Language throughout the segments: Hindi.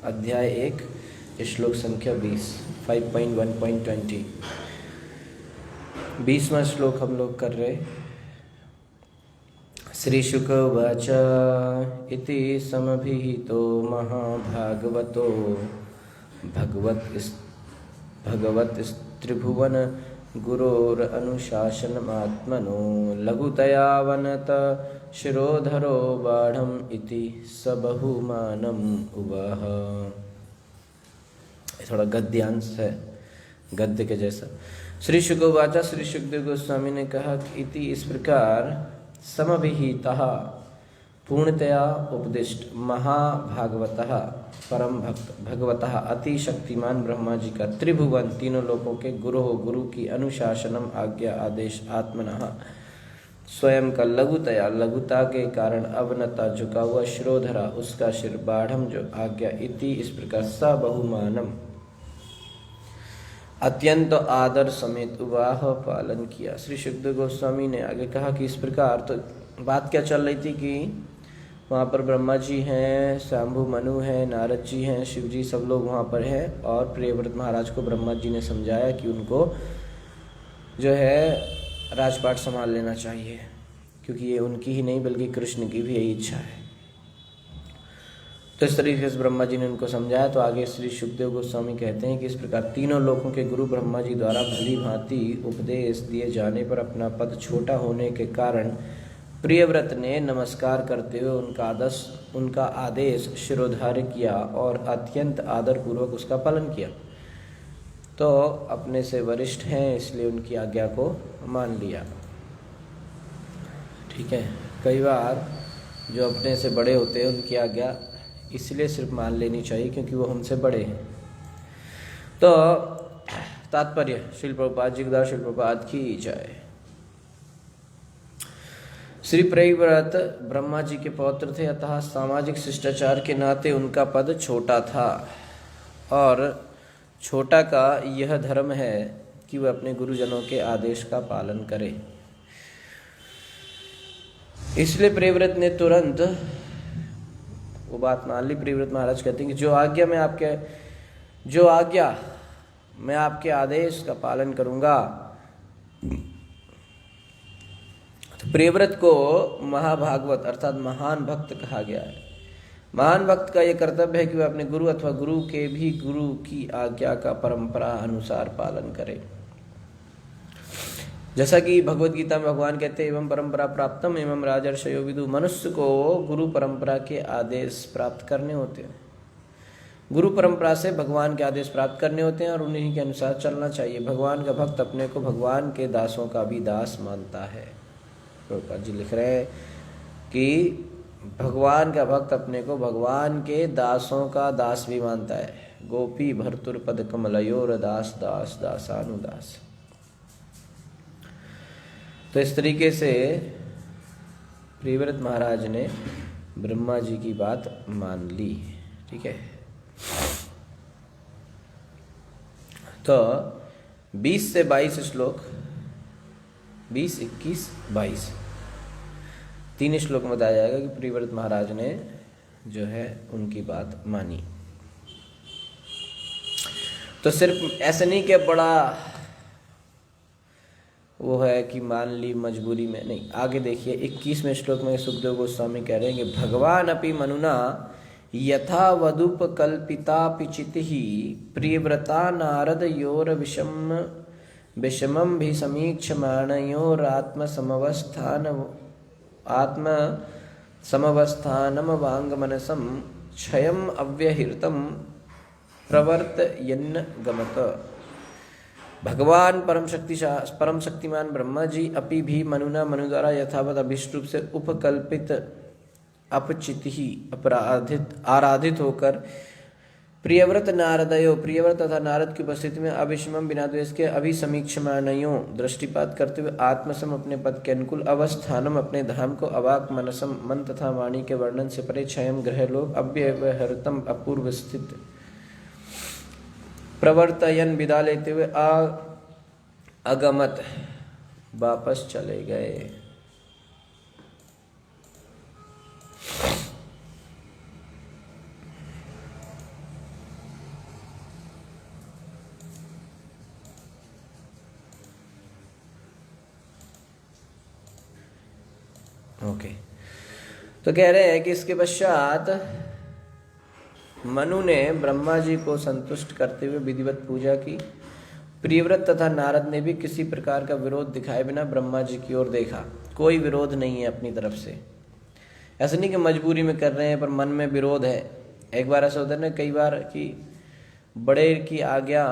अध्याय 1 श्लोक संख्या 20 5.1.20 20वां श्लोक हम लोग कर रहे। श्री शुक उवाच इति समभिहितो महाभागवतो भगवत्स्त्रिभुवन गुरोरनुशासनमात्मनो लघुतया वनत शिरोधरो बाढ़म् इति स बहुमानम् उवाह। थोड़ा गद्यांश है, गद्य के जैसा। श्री शुक उवाच, श्री शुकदेव गोस्वामी ने कहा कि इति इस प्रकार समभिहितः पूर्णतया उपदिष्ट महाभागवतः परम भक्त भगवतः अति शक्तिमान ब्रह्मा जी का त्रिभुवन तीनों लोकों के गुरु की अनुशासनम आज्ञा आदेश आत्मनः स्वयं का लघुतया लघुता के कारण अवनता झुका हुआ शिरोधरा उसका शिर बाढ़म जो आज्ञा इति इस प्रकार स बहुमानम अत्यंत आदर समेत उवाह पालन किया। श्री शुकदेव गोस्वामी ने आगे कहा कि इस प्रकार तो बात क्या चल रही थी कि वहाँ पर ब्रह्मा जी हैं, शंभु मनु हैं, नारद जी हैं, शिव जी सब लोग वहाँ पर हैं और प्रियव्रत महाराज को ब्रह्मा जी ने समझाया कि उनको जो है राजपाट संभाल लेना चाहिए, क्योंकि ये उनकी ही नहीं बल्कि कृष्ण की भी यही इच्छा है। तो इस तरीके से ब्रह्मा जी ने उनको समझाया। तो आगे श्री शुकदेव गोस्वामी कहते हैं कि इस प्रकार तीनों लोकों के गुरु ब्रह्मा जी द्वारा भली भांति उपदेश दिए जाने पर अपना पद छोटा होने के कारण प्रियव्रत ने नमस्कार करते हुए उनका आदेश शिरोधार्य किया और अत्यंत आदरपूर्वक उसका पालन किया। तो अपने से वरिष्ठ हैं इसलिए उनकी आज्ञा को मान लिया। ठीक है, कई बार जो अपने से बड़े होते हैं उनकी आज्ञा इसलिए सिर्फ मान लेनी चाहिए क्योंकि वो हमसे बड़े हैं। तो तात्पर्य श्रील प्रभुपाद जी द्वारा श्रील प्रभुपाद की जय। श्री प्रियव्रत ब्रह्मा जी के पौत्र थे, अतः सामाजिक शिष्टाचार के नाते उनका पद छोटा था और छोटा का यह धर्म है कि वह अपने गुरुजनों के आदेश का पालन करे। इसलिए प्रियव्रत ने तुरंत वो बात मान ली। प्रियव्रत महाराज कहते हैं कि जो आज्ञा मैं आपके आदेश का पालन करूंगा। तो प्रियव्रत को महाभागवत अर्थात महान भक्त कहा गया है। महान भक्त का यह कर्तव्य है कि वह अपने गुरु अथवा गुरु की आज्ञा का परंपरा अनुसार पालन करे। जैसा कि भगवत गीता में भगवान कहते हैं एवं परंपरा प्राप्तम एवं राजर्षयो विदु। मनुष्य को गुरु परंपरा के आदेश प्राप्त करने होते हैं। गुरु परंपरा से भगवान के आदेश प्राप्त करने होते हैं और उन्हीं के अनुसार चलना चाहिए। भगवान का भक्त अपने को भगवान के दासों का भी दास मानता है। प्रभुपाद जी लिख रहे हैं कि भगवान का भक्त अपने को भगवान के दासों का दास भी मानता है। गोपी भर्तुर पद कमलयोर दास दास दासानुदास। तो इस तरीके से प्रियव्रत महाराज ने ब्रह्मा जी की बात मान ली। ठीक है, तो 20 से 22 श्लोक 20, 21, 22 तीन श्लोक में बताया जाएगा कि प्रियव्रत महाराज ने जो है उनकी बात मानी। तो सिर्फ ऐसे नहीं कि बड़ा वो है कि मान ली मजबूरी में, नहीं। आगे देखिए 21वें श्लोक में सुखदेव गोस्वामी कह रहे हैं कि भगवान अपि मनुना यथा वदुपकल्पिता पिचितिः प्रियव्रता नारद योर विषमं भी समीक्षमाणयोरात्म समवस्थानम वांगमनसम क्षयम अव्यहितम प्रवर्तयन् गमत। भगवान परम शक्तिमान ब्रह्मा जी अपि भी मनु द्वारा यथावत अभिष्ट रूप से उपकल्पित अपचित ही आराधित होकर प्रियव्रत तथा नारद की उपस्थिति में अविषमम बिना द्वेष के अभिसमीक्षमाणयों दृष्टिपात करते हुए आत्मसम अपने पद के अनुकूल अवस्थानम अपने धाम को अवाक मनसम मन तथा वाणी के वर्णन से परे क्षयम ग्रह लोक अव्यवहृतम अपूर्व स्थित प्रवर्तयन विदा लेते हुए अगमत वापस चले गए। ओके, तो कह रहे हैं कि इसके पश्चात मनु ने ब्रह्मा जी को संतुष्ट करते हुए विधिवत पूजा की। प्रियव्रत तथा नारद ने भी किसी प्रकार का विरोध दिखाए बिना ब्रह्मा जी की ओर देखा। कोई विरोध नहीं है अपनी तरफ से। ऐसा नहीं कि मजबूरी में कर रहे हैं पर मन में विरोध है। एक बार ऐसा होता है ना कई बार कि बड़े की आज्ञा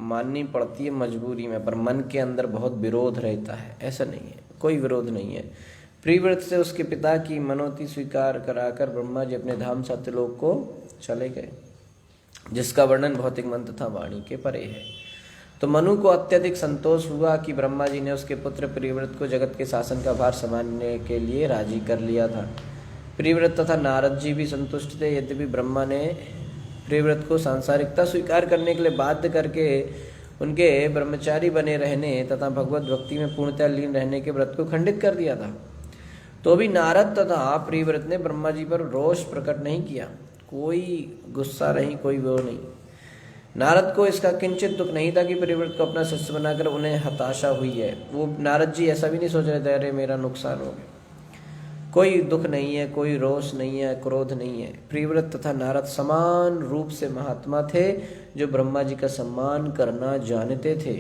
माननी पड़ती है मजबूरी में, पर मन के अंदर बहुत विरोध रहता है। ऐसा नहीं है, कोई विरोध नहीं है। प्रियव्रत से उसके पिता की मनोती स्वीकार कराकर ब्रह्मा जी अपने धाम सत्यलोक को चले गए, जिसका वर्णन भौतिक मन तथा वाणी के परे है। तो मनु को अत्यधिक संतोष हुआ कि ब्रह्मा जी ने उसके पुत्र प्रियव्रत को जगत के शासन का भार संभालने के लिए राजी कर लिया था। प्रियव्रत तथा नारद जी भी संतुष्ट थे। यद्यपि ब्रह्मा ने प्रियव्रत को सांसारिकता स्वीकार करने के लिए बाध्य करके उनके ब्रह्मचारी बने रहने तथा भगवत भक्ति में पूर्णतः लीन रहने के व्रत को खंडित कर दिया था, तो भी नारद तथा प्रियव्रत ने ब्रह्मा जी पर रोष प्रकट नहीं किया। कोई गुस्सा नहीं, कोई वो नहीं। नारद को इसका किंचित दुख नहीं था कि प्रियव्रत को अपना शिष्य बनाकर उन्हें हताशा हुई है। वो नारद जी ऐसा भी नहीं सोच रहे थे अरे मेरा नुकसान हो गया। कोई दुख नहीं है, कोई रोष नहीं है, क्रोध नहीं है। प्रियव्रत तथा नारद समान रूप से महात्मा थे जो ब्रह्मा जी का सम्मान करना जानते थे,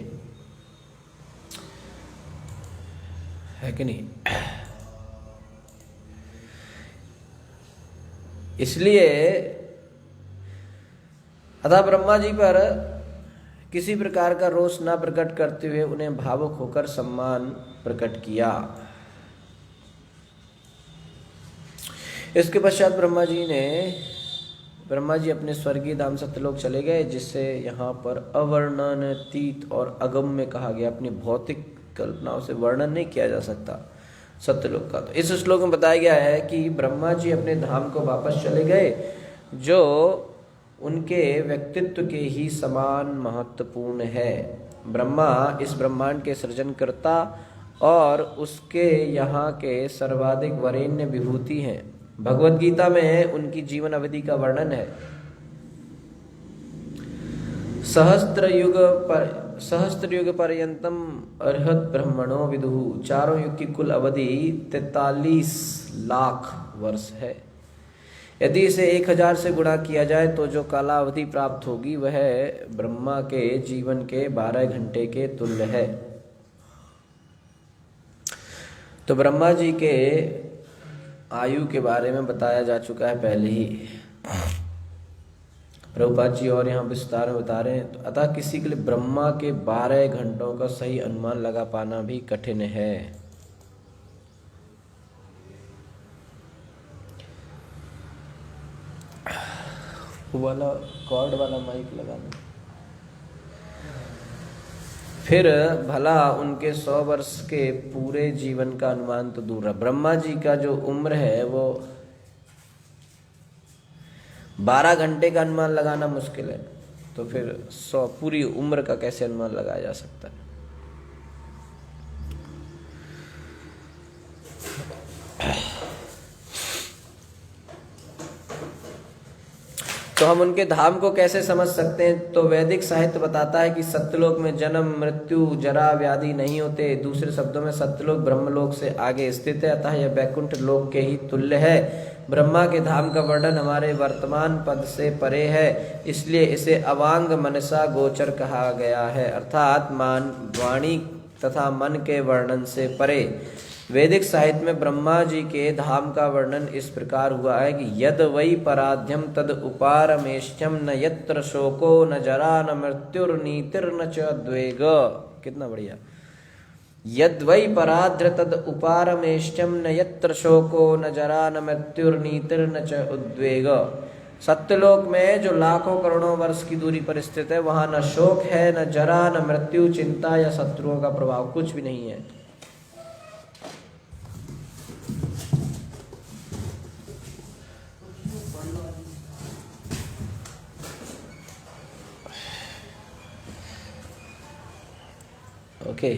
है कि नहीं? इसलिए अतः ब्रह्मा जी पर किसी प्रकार का रोष न प्रकट करते हुए उन्हें भावुक होकर सम्मान प्रकट किया। इसके पश्चात ब्रह्मा जी अपने स्वर्गीय धाम सत्यलोक चले गए, जिससे यहाँ पर अवर्णनातीत और अगम्य कहा गया। अपनी भौतिक कल्पनाओं से वर्णन नहीं किया जा सकता सत्यलोक का। तो इस श्लोक में बताया गया है कि ब्रह्मा जी अपने धाम को वापस चले गए, जो उनके व्यक्तित्व के ही समान महत्वपूर्ण है। ब्रह्मा इस ब्रह्मांड के सृजनकर्ता और उसके यहाँ के सर्वाधिक वरेण्य विभूति हैं। भगवद गीता में उनकी जीवन अवधि का वर्णन है। सहस्त्र युग पर्यंतम अर्हत ब्रह्मणो विदुः। चारों युग की कुल अवधि 43 लाख वर्ष है। यदि इसे 1000 से गुणा किया जाए तो जो कालावधि प्राप्त होगी वह ब्रह्मा के जीवन के 12 घंटे के तुल्य है। तो ब्रह्मा जी के आयु के बारे में बताया जा चुका है पहले ही। प्रभुपाद जी और यहाँ विस्तार में बता रहे हैं। तो अतः किसी के लिए ब्रह्मा के 12 घंटों का सही अनुमान लगा पाना भी कठिन है। वाला कॉर्ड वाला माइक लगाना। फिर भला उनके 100 वर्ष के पूरे जीवन का अनुमान तो दूर है। ब्रह्मा जी का जो उम्र है वो 12 घंटे का अनुमान लगाना मुश्किल है, तो फिर 100 पूरी उम्र का कैसे अनुमान लगाया जा सकता है? तो हम उनके धाम को कैसे समझ सकते हैं? तो वैदिक साहित्य बताता है कि सत्यलोक में जन्म मृत्यु जरा व्याधि नहीं होते। दूसरे शब्दों में सत्यलोक ब्रह्मलोक से आगे स्थित है, अतः यह वैकुंठ लोक के ही तुल्य है। ब्रह्मा के धाम का वर्णन हमारे वर्तमान पद से परे है, इसलिए इसे अवांग मनसा गोचर कहा गया है, अर्थात वाणी तथा मन के वर्णन से परे। वैदिक साहित्य में ब्रह्मा जी के धाम का वर्णन इस प्रकार हुआ है कि यद वै पराध्यम तद उपारमेष्ठ्यम न यत्र शोको न जरा न मृत्युर्नीतिर्न च द्वेग। कितना बढ़िया। यद वै पराध्र तद उपारमेष्ठ्यम न यत्र शोको न जरा न मृत्युर्नीतिर्न च उद्वेग। सत्यलोक में जो लाखों करोड़ों वर्ष की दूरी पर स्थित है, वहां न शोक है, न जरा, न मृत्यु, चिंता या शत्रुओं का प्रभाव, कुछ भी नहीं है। ओके,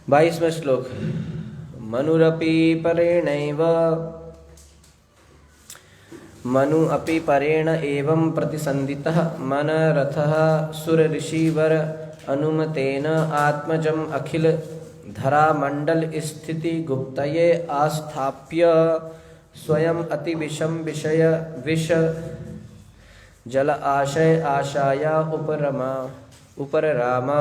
22वां श्लोक। मनुरपि परेणैव मनु अपि परेण एवं प्रतिसंदितः मनरथः सुर ऋषिवर अनुमतेन आत्मजम अखिल धरा मंडल स्थिति गुप्तये आस्थाप्य स्वयं अति विषम विषय विष जल आशय आशाया उपरामा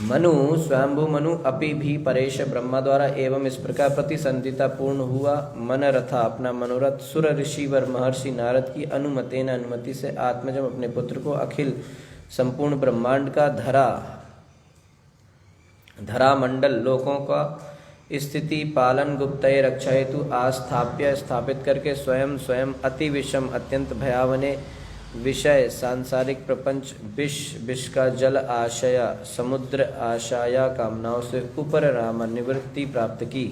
मनु स्वयंभु मनु अपि भी परेश ब्रह्मा द्वारा एवं इस प्रकार प्रतिसंधिता पूर्ण हुआ मन रथा अपना मनोरथ सुर ऋषि वर महर्षि नारद की अनुमति से आत्मजम अपने पुत्र को अखिल संपूर्ण ब्रह्मांड का धरा मंडल लोकों का स्थिति पालन गुप्तये रक्षा हेतु आस्थाप्य स्थापित करके स्वयं अति विषम अत्यंत भयावने विषय सांसारिक प्रपंच विष का जल आशया समुद्र आशाया कामनाओं से ऊपर राम निवृत्ति प्राप्त की।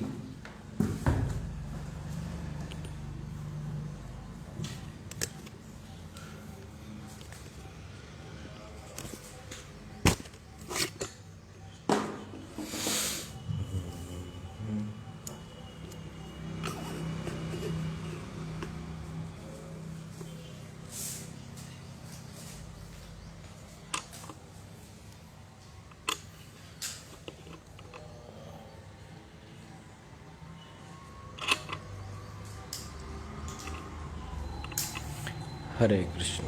हरे कृष्ण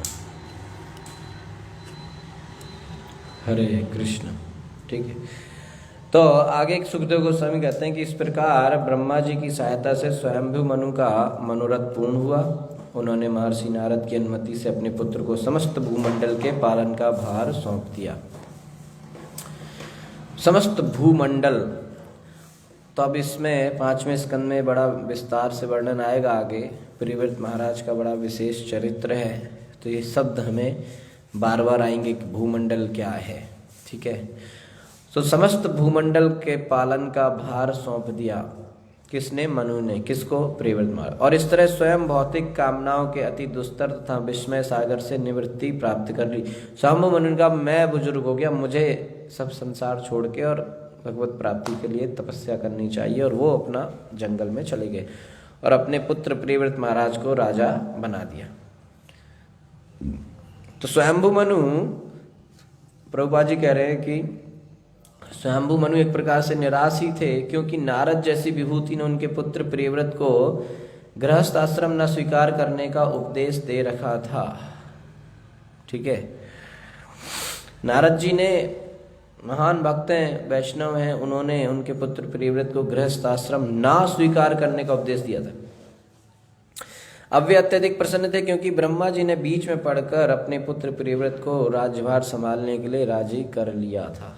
हरे कृष्ण। ठीक है, तो आगे सुखदेव गोस्वामी कहते हैं कि इस प्रकार ब्रह्मा जी की सहायता से स्वयंभू मनु का मनोरथ पूर्ण हुआ। उन्होंने महर्षि नारद की अनुमति से अपने पुत्र को समस्त भूमंडल के पालन का भार सौंप दिया। समस्त भूमंडल, तो अब इसमें 5वें स्कंद में बड़ा विस्तार से वर्णन आएगा आगे। परिव्रत महाराज का बड़ा विशेष चरित्र है, तो ये शब्द हमें बार बार आएंगे कि भूमंडल क्या है। ठीक है, तो समस्त भूमंडल के पालन का भार सौंप दिया किसने? मनु ने। किसको? परिव्रत महाराज। और इस तरह स्वयं भौतिक कामनाओं के अति दुस्तर तथा विस्मय सागर से निवृत्ति प्राप्त कर ली। स्वयं मनु का मैं बुजुर्ग हो गया, मुझे सब संसार छोड़ के और भगवत प्राप्ति के लिए तपस्या करनी चाहिए, और वो अपना जंगल में चले गए और अपने पुत्र परिव्रत महाराज को राजा बना दिया। तो स्वयंभू मनु, प्रभुपाद जी कह रहे हैं कि स्वयंभू मनु एक प्रकार से निराश ही थे, क्योंकि नारद जैसी विभूति ने उनके पुत्र परिव्रत को गृहस्थ आश्रम न स्वीकार करने का उपदेश दे रखा था। ठीक है, नारद जी ने, महान भक्त हैं, वैष्णव हैं, उन्होंने उनके पुत्र परिव्रत को गृहस्थ आश्रम ना स्वीकार करने का उपदेश दिया था। अब वे अत्यधिक प्रसन्न थे, क्योंकि ब्रह्मा जी ने बीच में पढ़कर अपने पुत्र परिव्रत को राज्यभार संभालने के लिए राजी कर लिया था।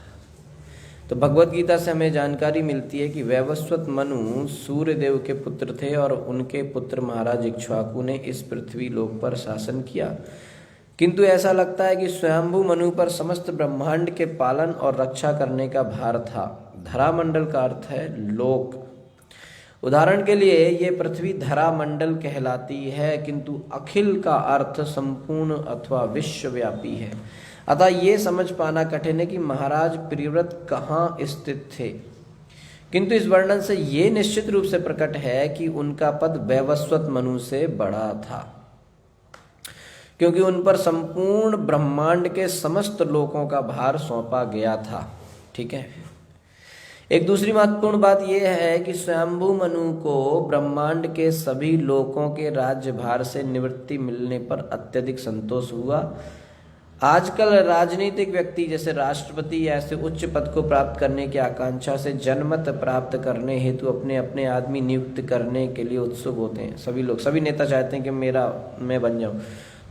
तो भगवत गीता से हमें जानकारी मिलती है कि वैवस्वत मनु सूर्य देव के पुत्र थे, और उनके पुत्र महाराज इक्ष्वाकु ने इस पृथ्वी लोक पर शासन किया। किंतु ऐसा लगता है कि स्वयंभू मनु पर समस्त ब्रह्मांड के पालन और रक्षा करने का भार था। धरामंडल का अर्थ है लोक। उदाहरण के लिए ये पृथ्वी धरामंडल कहलाती है, किंतु अखिल का अर्थ संपूर्ण अथवा विश्वव्यापी है। अतः ये समझ पाना कठिन है कि महाराज परिव्रत कहाँ स्थित थे, किंतु इस वर्णन से ये निश्चित रूप से प्रकट है कि उनका पद वैवस्वत मनु से बड़ा था, क्योंकि उन पर संपूर्ण ब्रह्मांड के समस्त लोकों का भार सौंपा गया था। ठीक है, एक दूसरी महत्वपूर्ण बात यह है कि स्वयंभू मनु को ब्रह्मांड के सभी लोकों के राज्यभार से निवृत्ति मिलने पर अत्यधिक संतोष हुआ। आजकल राजनीतिक व्यक्ति जैसे राष्ट्रपति ऐसे उच्च पद को प्राप्त करने की आकांक्षा से जनमत प्राप्त करने हेतु अपने अपने आदमी नियुक्त करने के लिए उत्सुक होते हैं। सभी लोग, सभी नेता चाहते हैं कि मैं बन जाऊं।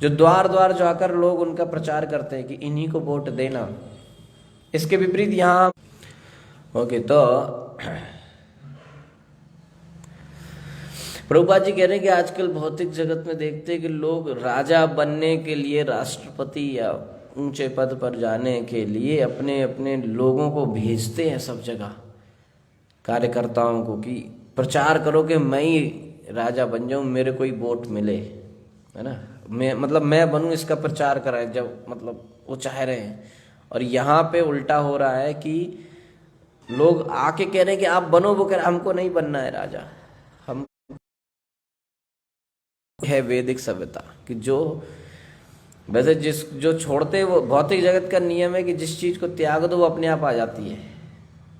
जो द्वार द्वार जाकर लोग उनका प्रचार करते हैं कि इन्हीं को वोट देना। इसके विपरीत यहाँ ओके, तो प्रभुपाद जी कह रहे हैं कि आजकल भौतिक जगत में देखते हैं कि लोग राजा बनने के लिए, राष्ट्रपति या ऊंचे पद पर जाने के लिए अपने अपने लोगों को भेजते हैं सब जगह, कार्यकर्ताओं को, कि प्रचार करो कि मैं ही राजा बन जाऊं, मेरे को ही वोट मिले, है ना, मैं बनूं, इसका प्रचार कराएं, जब वो चाह रहे हैं। और यहाँ पे उल्टा हो रहा है कि लोग आके कह रहे हैं कि आप बनो, वो कह रहे हमको नहीं बनना है राजा। हम है वैदिक सभ्यता कि जो वैसे जो छोड़ते वो भौतिक जगत का नियम है कि जिस चीज को त्याग दो वो अपने आप आ जाती है।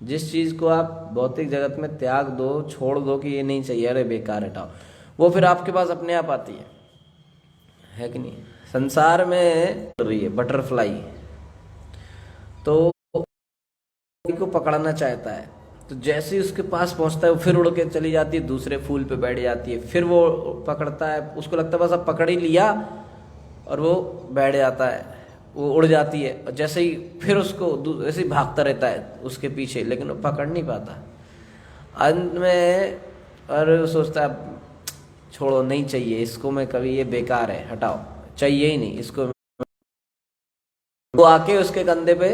जिस चीज को आप भौतिक जगत में त्याग दो, छोड़ दो कि ये नहीं चाहिए, अरे बेकार, हटाओ, वो फिर आपके पास अपने आप आती है कि नहीं। संसार में रही है बटरफ्लाई, तो को पकड़ना चाहता है, तो जैसे ही उसके पास पहुंचता है वो फिर उड़ के चली जाती है, दूसरे फूल पे बैठ जाती है, फिर वो पकड़ता है, उसको लगता है बस अब पकड़ ही लिया, और वो बैठ जाता है, वो उड़ जाती है, और जैसे ही फिर उसको ऐसे ही भागता रहता है उसके पीछे, लेकिन वो पकड़ नहीं पाता। अंत में और सोचता है छोड़ो, नहीं चाहिए इसको, मैं कभी, ये बेकार है, हटाओ, चाहिए ही नहीं इसको। वो आके उसके कंधे पे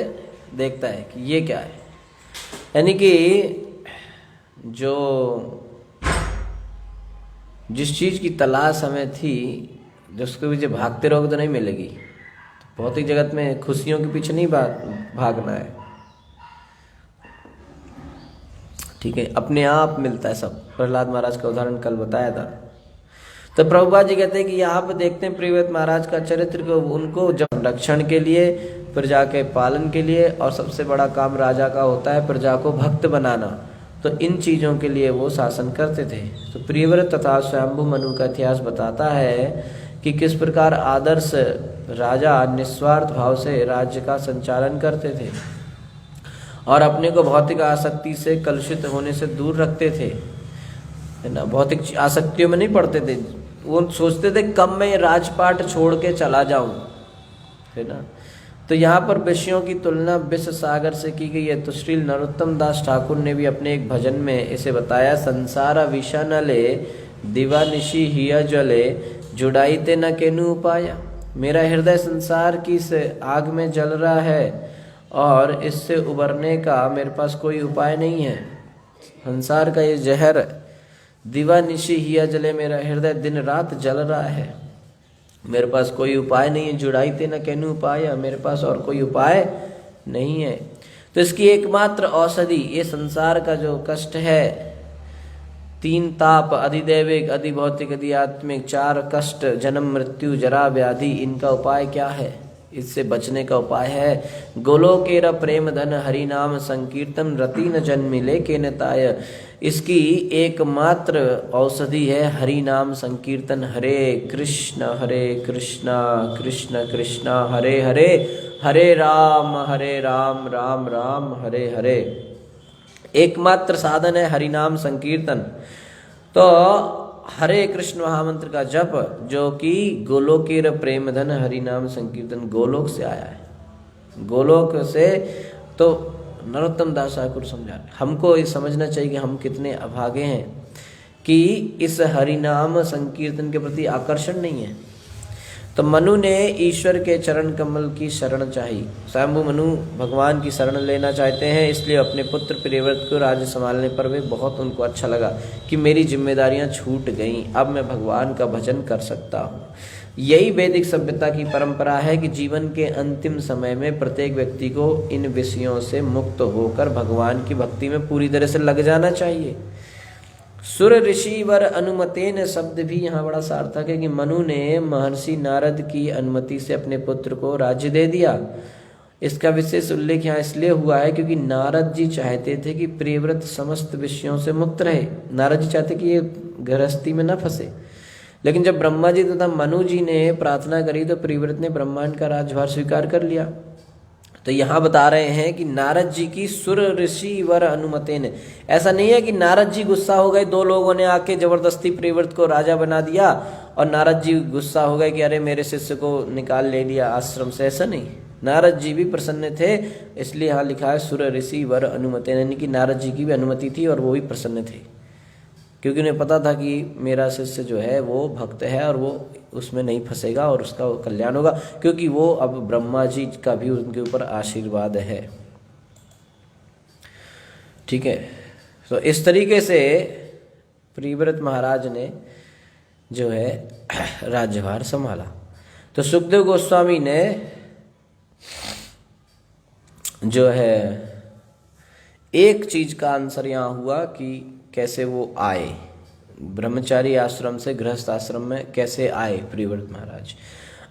देखता है कि ये क्या है। यानी कि जो जिस चीज की तलाश हमें थी, जिसके पीछे भागते रहोगे तो नहीं मिलेगी। तो भौतिक जगत में खुशियों के पीछे नहीं भागना है, ठीक है, अपने आप मिलता है सब। प्रहलाद महाराज का उदाहरण कल बताया था। तो प्रभुपाद जी कहते हैं कि यहाँ पर देखते हैं प्रियव्रत महाराज का चरित्र को, उनको जब रक्षण के लिए, प्रजा के पालन के लिए, और सबसे बड़ा काम राजा का होता है प्रजा को भक्त बनाना, तो इन चीज़ों के लिए वो शासन करते थे। तो प्रियव्रत तथा स्वयंभू मनु का इतिहास बताता है कि किस प्रकार आदर्श राजा निस्वार्थ भाव से राज्य का संचालन करते थे और अपने को भौतिक आसक्ति से कलुषित होने से दूर रखते थे, है ना। भौतिक आसक्तियों में नहीं पड़ते थे, वो सोचते थे कब मैं राजपाट छोड़ के चला जाऊं, है ना। तो यहाँ पर विषयों की तुलना विश्व सागर से की गई है। तो श्री नरोत्तम दास ठाकुर ने भी अपने एक भजन में इसे बताया, संसारा विषा न ले दिवा निशी हिया जले जुड़ाई ते न केनु उपाया। मेरा हृदय संसार की से आग में जल रहा है और इससे उबरने का मेरे पास कोई उपाय नहीं है। संसार का ये जहर दिवा निशी हिया जले, मेरा हृदय दिन रात जल रहा है, मेरे पास कोई उपाय नहीं है। जुड़ाई ते न केनु उपाय, मेरे पास और कोई उपाय नहीं है। तो इसकी एकमात्र औषधि ये संसार का जो कष्ट है, तीन ताप, अधिदैविक, अधिभौतिक, अधिआत्मिक, चार कष्ट, जन्म मृत्यु जरा व्याधि, इनका उपाय क्या है? इससे बचने का उपाय है गोलोकेर प्रेम धन हरि नाम संकीर्तन रति न जन्मिले के नताय। इसकी एकमात्र औषधि है हरि नाम संकीर्तन। हरे कृष्ण कृष्ण कृष्ण हरे हरे, हरे राम राम राम हरे हरे। एकमात्र साधन है हरि नाम संकीर्तन। तो हरे कृष्ण महामंत्र का जप, जो कि गोलोकेर प्रेम धन हरि नाम संकीर्तन, गोलोक से आया है, गोलोक से। तो नरोत्तम दास ठाकुर समझा, हमको ये समझना चाहिए कि हम कितने अभागे हैं कि इस हरि नाम संकीर्तन के प्रति आकर्षण नहीं है। तो मनु ने ईश्वर के चरण कमल की शरण चाही। स्वयंभू मनु भगवान की शरण लेना चाहते हैं, इसलिए अपने पुत्र प्रियव्रत को राज्य संभालने पर वे बहुत उनको अच्छा लगा कि मेरी जिम्मेदारियां छूट गईं, अब मैं भगवान का भजन कर सकता हूँ। यही वैदिक सभ्यता की परंपरा है कि जीवन के अंतिम समय में प्रत्येक व्यक्ति को इन विषयों से मुक्त होकर भगवान की भक्ति में पूरी तरह से लग जाना चाहिए। सुर ऋषि वर अनुमतेन शब्द भी यहाँ बड़ा सार्थक है कि मनु ने महर्षि नारद की अनुमति से अपने पुत्र को राज्य दे दिया। इसका विशेष उल्लेख यहाँ इसलिए हुआ है क्योंकि नारद जी चाहते थे कि प्रियव्रत समस्त विषयों से मुक्त रहे। नारद जी चाहते कि ये गृहस्थी में न फंसे। लेकिन जब ब्रह्मा जी तथा मनु जी ने प्रार्थना करी तो प्रियव्रत ने ब्रह्मांड का राज्यभार स्वीकार कर लिया। तो यहाँ बता रहे हैं कि नारद जी की सुर ऋषि वर अनुमतेन, ऐसा नहीं है कि नारद जी गुस्सा हो गए, दो लोगों ने आके जबरदस्ती प्रियव्रत को राजा बना दिया और नारद जी गुस्सा हो गए कि अरे मेरे शिष्य को निकाल ले लिया आश्रम से, ऐसा नहीं। नारद जी भी प्रसन्न थे, इसलिए यहाँ लिखा है सुर ऋषि वर अनुमतेन, यानी कि नारद जी की भी अनुमति थी और वो भी प्रसन्न थे, क्योंकि उन्हें पता था कि मेरा शिष्य जो है वो भक्त है और वो उसमें नहीं फंसेगा और उसका कल्याण होगा, क्योंकि वो अब ब्रह्मा जी का भी उनके ऊपर आशीर्वाद है। ठीक है, तो इस तरीके से प्रियव्रत महाराज ने जो है राज्यभार संभाला। तो सुखदेव गोस्वामी ने जो है एक चीज का आंसर यहाँ हुआ कि कैसे वो आए ब्रह्मचारी आश्रम से गृहस्थ आश्रम में, कैसे आए प्रियव्रत महाराज।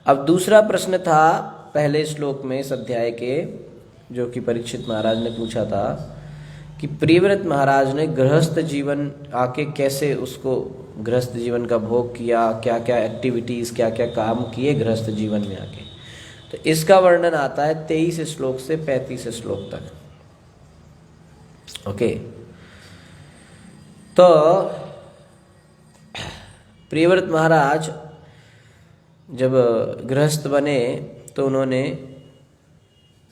अब दूसरा प्रश्न था पहले श्लोक में इस अध्याय के, जो कि परीक्षित महाराज ने पूछा था कि प्रियव्रत महाराज ने गृहस्थ जीवन आके कैसे उसको गृहस्थ जीवन का भोग किया, क्या क्या एक्टिविटीज़, क्या क्या काम किए गृहस्थ जीवन में आके। तो इसका वर्णन आता है 23 श्लोक से 35 श्लोक तक। ओके, तो प्रियव्रत महाराज जब गृहस्थ बने तो उन्होंने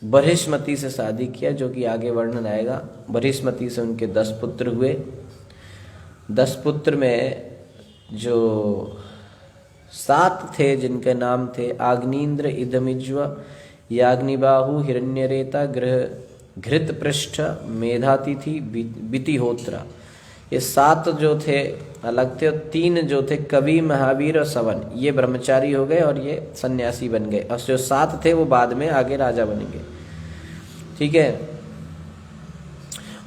बृहस्पति से शादी किया, जो कि आगे वर्णन आएगा। बृहस्पति से उनके 10 पुत्र हुए। 10 पुत्र में जो 7 थे जिनके नाम थे आग्नीन्द्र, इदमिज्व, याग्निबाहु, हिरण्यरेता, घृतपृष्ठ, मेधातिथि, वितिहोत्र। ये 7 जो थे अलग थे, और 3 जो थे कवि, महावीर और सवन, ये ब्रह्मचारी हो गए और ये सन्यासी बन गए। और जो 7 थे वो बाद में आगे राजा बनेंगे। ठीक है।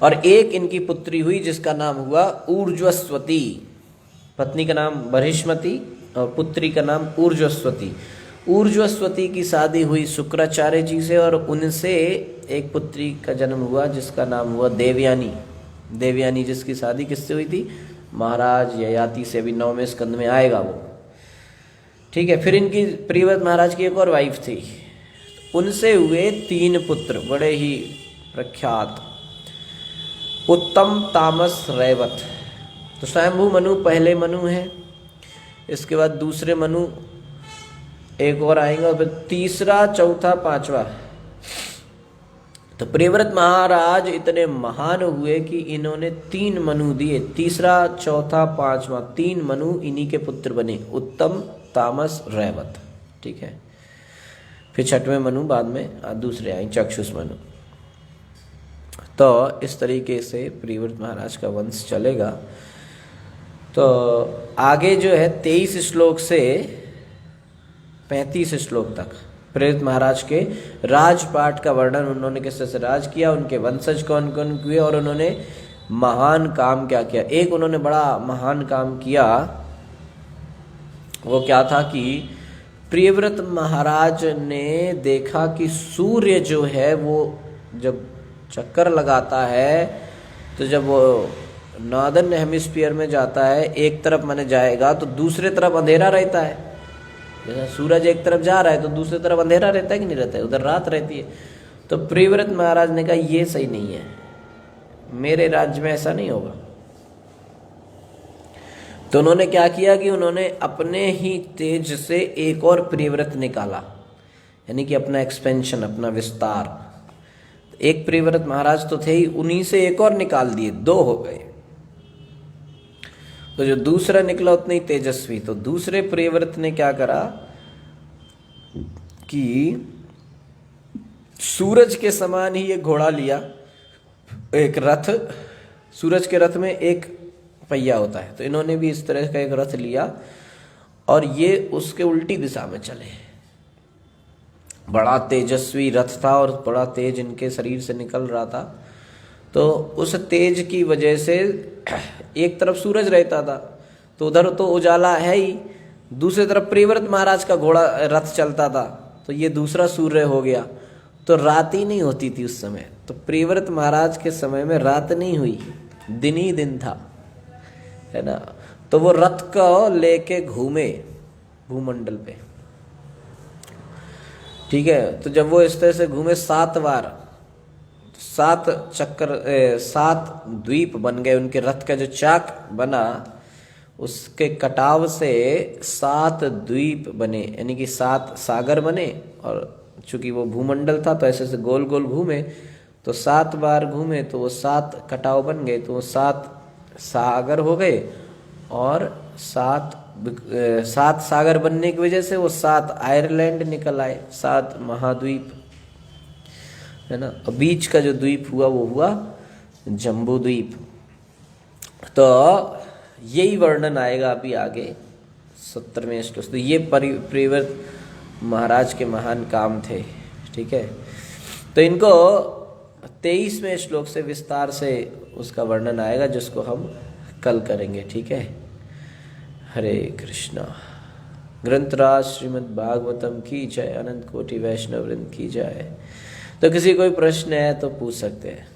और एक इनकी पुत्री हुई जिसका नाम हुआ ऊर्ज्वस्वती। पत्नी का नाम बृहस्पति और पुत्री का नाम ऊर्ज्वस्वती। ऊर्ज्वस्वती की शादी हुई शुक्राचार्य जी से, और उनसे एक पुत्री का जन्म हुआ जिसका नाम हुआ देवयानी। देवयानी जिसकी शादी किससे हुई थी? महाराज ययाति से। अभी 9वें स्कंद में आएगा वो। ठीक है। फिर इनकी प्रियव्रत महाराज की एक और वाइफ थी, उनसे हुए 3 पुत्र बड़े ही प्रख्यात, उत्तम, तामस, रैवत। तो स्वयंभू मनु पहले मनु है, इसके बाद दूसरे मनु एक और आएंगे, और फिर तीसरा, चौथा, 5वां। तो प्रियव्रत महाराज इतने महान हुए कि इन्होंने 3 मनु दिए। तीसरा, चौथा, 5वां 3 मनु इन्हीं के पुत्र बने, उत्तम, तामस, रैवत। ठीक है। फिर 6वें मनु बाद में दूसरे आए, चक्षुष मनु। तो इस तरीके से प्रियव्रत महाराज का वंश चलेगा। तो आगे जो है 23 श्लोक से 35 श्लोक तक प्रियव्रत महाराज के राजपाट का वर्णन, उन्होंने किस तरह से राज किया, उनके वंशज कौन कौन हुए और उन्होंने महान काम क्या किया। एक उन्होंने बड़ा महान काम किया, वो क्या था कि प्रियव्रत महाराज ने देखा कि सूर्य जो है वो जब चक्कर लगाता है, तो जब वो नॉर्दर्न हेमिस्फीयर में जाता है, एक तरफ माने जाएगा तो दूसरे तरफ अंधेरा रहता है। जैसे सूरज एक तरफ जा रहा है तो दूसरी तरफ अंधेरा रहता है कि नहीं रहता है, उधर रात रहती है। तो प्रियव्रत महाराज ने कहा ये सही नहीं है, मेरे राज्य में ऐसा नहीं होगा। तो उन्होंने क्या किया कि उन्होंने अपने ही तेज से एक और प्रियव्रत निकाला, यानी कि अपना एक्सपेंशन, अपना विस्तार। एक प्रियव्रत महाराज तो थे ही, उन्हीं से एक और निकाल दिए, 2 हो गए। तो जो दूसरा निकला उतने ही तेजस्वी। तो दूसरे प्रियव्रत ने क्या करा कि सूरज के समान ही एक घोड़ा लिया, एक रथ। सूरज के रथ में एक पहिया होता है, तो इन्होंने भी इस तरह का एक रथ लिया और ये उसके उल्टी दिशा में चले। बड़ा तेजस्वी रथ था और बड़ा तेज इनके शरीर से निकल रहा था। तो उस तेज की वजह से एक तरफ सूरज रहता था तो उधर तो उजाला है ही, दूसरी तरफ प्रियव्रत महाराज का घोड़ा रथ चलता था तो ये दूसरा सूर्य हो गया। तो रात ही नहीं होती थी उस समय। तो प्रियव्रत महाराज के समय में रात नहीं हुई, दिन ही दिन था, है ना। तो वो रथ को लेके घूमे भूमंडल पे। ठीक है। तो जब वो इस तरह से घूमे 7 बार, 7 चक्कर, 7 द्वीप बन गए। उनके रथ का जो चाक बना उसके कटाव से 7 द्वीप बने, यानी कि 7 सागर बने। और चूंकि वो भूमंडल था तो ऐसे से गोल गोल घूमे, तो 7 बार घूमे तो वो 7 कटाव बन गए, तो वो 7 सागर हो गए। और 7 सागर बनने की वजह से वो 7 आयरलैंड निकल आए, 7 महाद्वीप, है ना। और बीच का जो द्वीप हुआ वो हुआ जम्बू द्वीप। तो यही वर्णन आएगा अभी आगे 70वें श्लोक। तो ये प्रियव्रत महाराज के महान काम थे। ठीक है। तो इनको 23वें श्लोक से विस्तार से उसका वर्णन आएगा, जिसको हम कल करेंगे। ठीक है। हरे कृष्णा। ग्रंथराज श्रीमद् भागवतम की जय, अनंत कोटि वैष्णव वृंद की जय। तो किसी कोई प्रश्न है तो पूछ सकते हैं।